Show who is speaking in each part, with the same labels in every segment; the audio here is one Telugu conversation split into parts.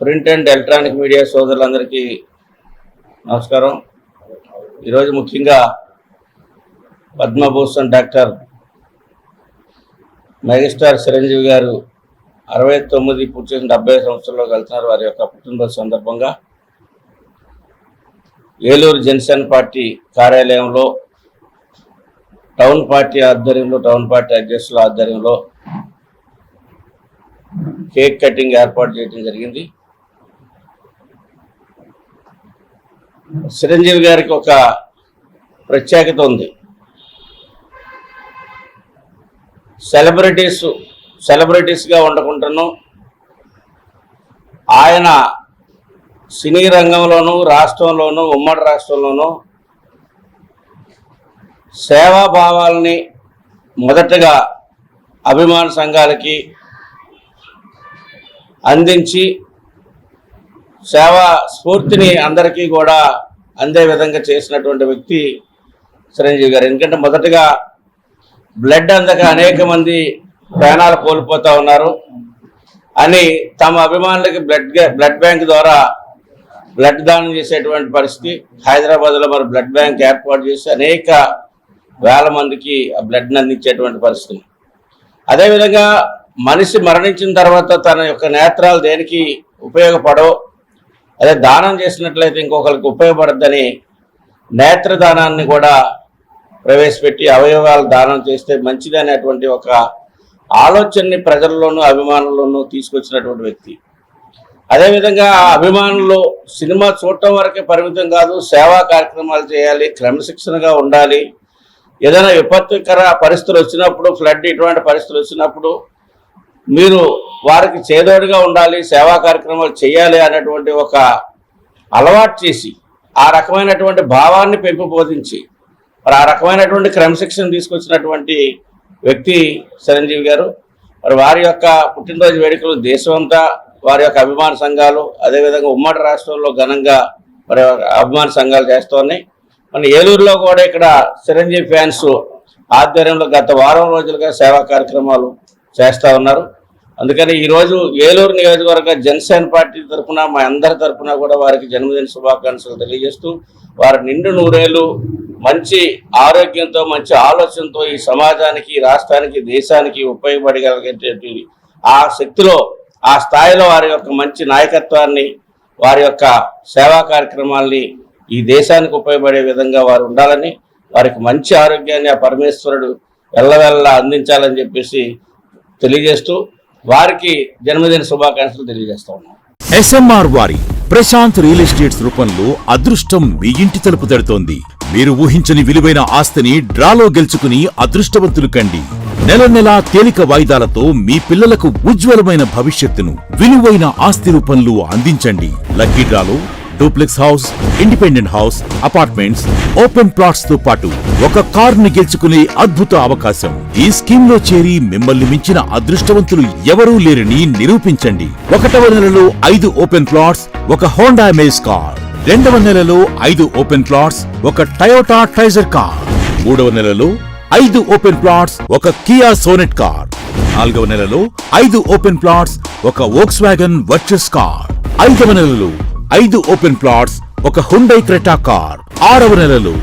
Speaker 1: ప్రింట్ అండ్ ఎలక్ట్రానిక్ మీడియా సోదరులందరికీ నమస్కారం. ఈరోజు ముఖ్యంగా పద్మభూషణ్ డాక్టర్ మెగాస్టార్ చిరంజీవి గారు 69 పూర్తి చేసిన 70 సంవత్సరాల్లోకి వెళ్తున్నారు. వారి యొక్క పుట్టినరోజు సందర్భంగా ఏలూరు జనసేన పార్టీ కార్యాలయంలో టౌన్ పార్టీ ఆధ్వర్యంలో, టౌన్ పార్టీ అధ్యక్షుల ఆధ్వర్యంలో కేక్ కటింగ్ ఏర్పాటు చేయడం జరిగింది. చిరంజీవి గారికి ఒక ప్రత్యేకత ఉంది. సెలబ్రిటీస్గా ఉండకుండాను ఆయన సినీ రంగంలోనూ, రాష్ట్రంలోనూ, ఉమ్మడి రాష్ట్రంలోనూ సేవాభావాలని మొదటగా అభిమాన సంఘాలకి అందించి సేవా స్ఫూర్తిని అందరికీ కూడా అందే విధంగా చేసినటువంటి వ్యక్తి చిరంజీవి గారు. ఎందుకంటే మొదటగా బ్లడ్ అందక అనేక మంది ప్రాణాలు కోల్పోతూ ఉన్నారు అని తమ అభిమానులకి బ్లడ్ బ్యాంక్ ద్వారా బ్లడ్ దానం చేసేటువంటి పరిస్థితి. హైదరాబాద్లో మరి బ్లడ్ బ్యాంక్ ఏర్పాటు చేసి అనేక వేల మందికి ఆ బ్లడ్ని అందించేటువంటి పరిస్థితి. అదేవిధంగా మనిషి మరణించిన తర్వాత తన యొక్క నేత్రాలు దేనికి ఉపయోగపడవు, అదే దానం చేసినట్లయితే ఇంకొకరికి ఉపయోగపడద్దని నేత్రదానాన్ని కూడా ప్రవేశపెట్టి అవయవాలు దానం చేస్తే మంచిది అనేటువంటి ఒక ఆలోచనని ప్రజల్లోనూ అభిమానుల్లోనూ తీసుకొచ్చినటువంటి వ్యక్తి. అదేవిధంగా అభిమానులు సినిమా చూడటం వరకే పరిమితం కాదు, సేవా కార్యక్రమాలు చేయాలి, క్రమశిక్షణగా ఉండాలి. ఏదైనా విపత్తుకర పరిస్థితులు వచ్చినప్పుడు, ఫ్లడ్ ఇటువంటి పరిస్థితులు వచ్చినప్పుడు మీరు వారికి చేదోడుగా ఉండాలి, సేవా కార్యక్రమాలు చేయాలి అనేటువంటి ఒక అలవాటు చేసి ఆ రకమైనటువంటి భావాన్ని పెంపొందించి మరి ఆ రకమైనటువంటి క్రమశిక్షణ తీసుకొచ్చినటువంటి వ్యక్తి చిరంజీవి గారు. మరి వారి యొక్క పుట్టినరోజు వేడుకలు దేశమంతా వారి యొక్క అభిమాన సంఘాలు, అదేవిధంగా ఉమ్మడి రాష్ట్రంలో ఘనంగా మరి అభిమాన సంఘాలు చేస్తున్నాయి. మన ఏలూరులో కూడా ఇక్కడ చిరంజీవి ఫ్యాన్స్ ఆధ్వర్యంలో గత వారం రోజులుగా సేవా కార్యక్రమాలు చేస్తూ ఉన్నారు. అందుకని ఈరోజు ఏలూరు నియోజకవర్గ జనసేన పార్టీ తరఫున, మా అందరి తరఫున కూడా వారికి జన్మదిన శుభాకాంక్షలు తెలియజేస్తూ వారి నిండు నూరేళ్ళు మంచి ఆరోగ్యంతో, మంచి ఆలోచనతో ఈ సమాజానికి, రాష్ట్రానికి, దేశానికి ఉపయోగపడగలిగేటువంటి ఆ శక్తిలో, ఆ స్థాయిలో వారి యొక్క మంచి నాయకత్వాన్ని, వారి యొక్క సేవా కార్యక్రమాల్ని ఈ దేశానికి ఉపయోగపడే విధంగా వారు ఉండాలని, వారికి మంచి ఆరోగ్యాన్ని ఆ పరమేశ్వరుడు ఎల్లవెల్లా అందించాలని చెప్పేసి తెలియజేస్తూ వారికి జన్మదిన శుభాకాంక్షలు తెలియజేస్తా ఉన్నాం.
Speaker 2: ఎస్ఎంఆర్ వారి ప్రశాంత్ రియల్ ఎస్టేట్స్ రూపంలో అదృష్టం మీ ఇంటి తలుపు తడుతోంది. మీరు ఊహించని విలువైన ఆస్తిని డ్రాలో గెలుచుకుని అదృష్టవంతులు కండి. నెల నెలా తేలిక వాయిదాలతో మీ పిల్లలకు ఉజ్వలమైన భవిష్యత్తును విలువైన ఆస్తి రూపంలో అందించండి. లక్కీ డ్రాలో duplex house, independent house, apartments, open plots తో పాటు ఒక కారుని గెలుచుకునే అద్భుత అవకాశం. ఈ స్కీమ్ లో చేరి మిమ్మల్ని మించిన అదృష్టవంతులు ఎవరూ లేరని నిరూపించండి. 1వ నెలలో 5 ఓపెన్ ప్లాట్స్, ఒక హోండా అమేజ్ కార్. 2వ నెలలో 5 ఓపెన్ ప్లాట్స్, ఒక టయోటా ట్రైజర్ కార్. 3వ నెలలో 5 ఓపెన్ ప్లాట్స్, ఒక కియా సోనెట్ కార్. 4వ నెలలో 5 ఓపెన్ ప్లాట్స్, ఒక వోక్స్వాగన్ వర్చస్ కార్. 5వ నెలలో 5 ఓపెన్ ప్లాట్స్, ఒక హుండై క్రెటా కార్. 6వ నెలలో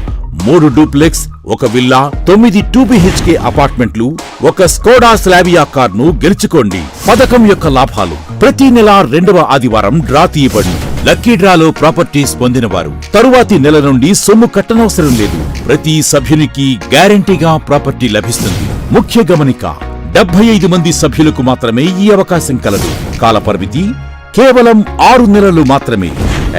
Speaker 2: 3 డూప్లెక్స్, ఒక విల్లా, 9 2BHK అపార్ట్మెంట్లు, ఒక స్కోడా స్లావియా కార్ను గెలుచుకోండి. పథకం యొక్క లాభాలు: ప్రతి నెల 2వ ఆదివారం డ్రా తీయబడి లక్కీ డ్రాలో ప్రాపర్టీస్ పొందినవారు తరువాతి నెల నుండి సొమ్ము కట్టనవసరం లేదు. ప్రతి సభ్యునికి గ్యారంటీగా ప్రాపర్టీ లభిస్తుంది. ముఖ్య గమనిక: 75 మంది సభ్యులకు మాత్రమే ఈ అవకాశం కలదు. కాలపరిమితి కేవలం 6 నెలలు మాత్రమే.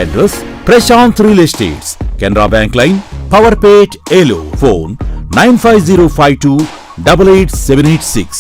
Speaker 2: Address: Prashant real estates, Canara bank line, Powerpet, Eluru. Phone 9505288786.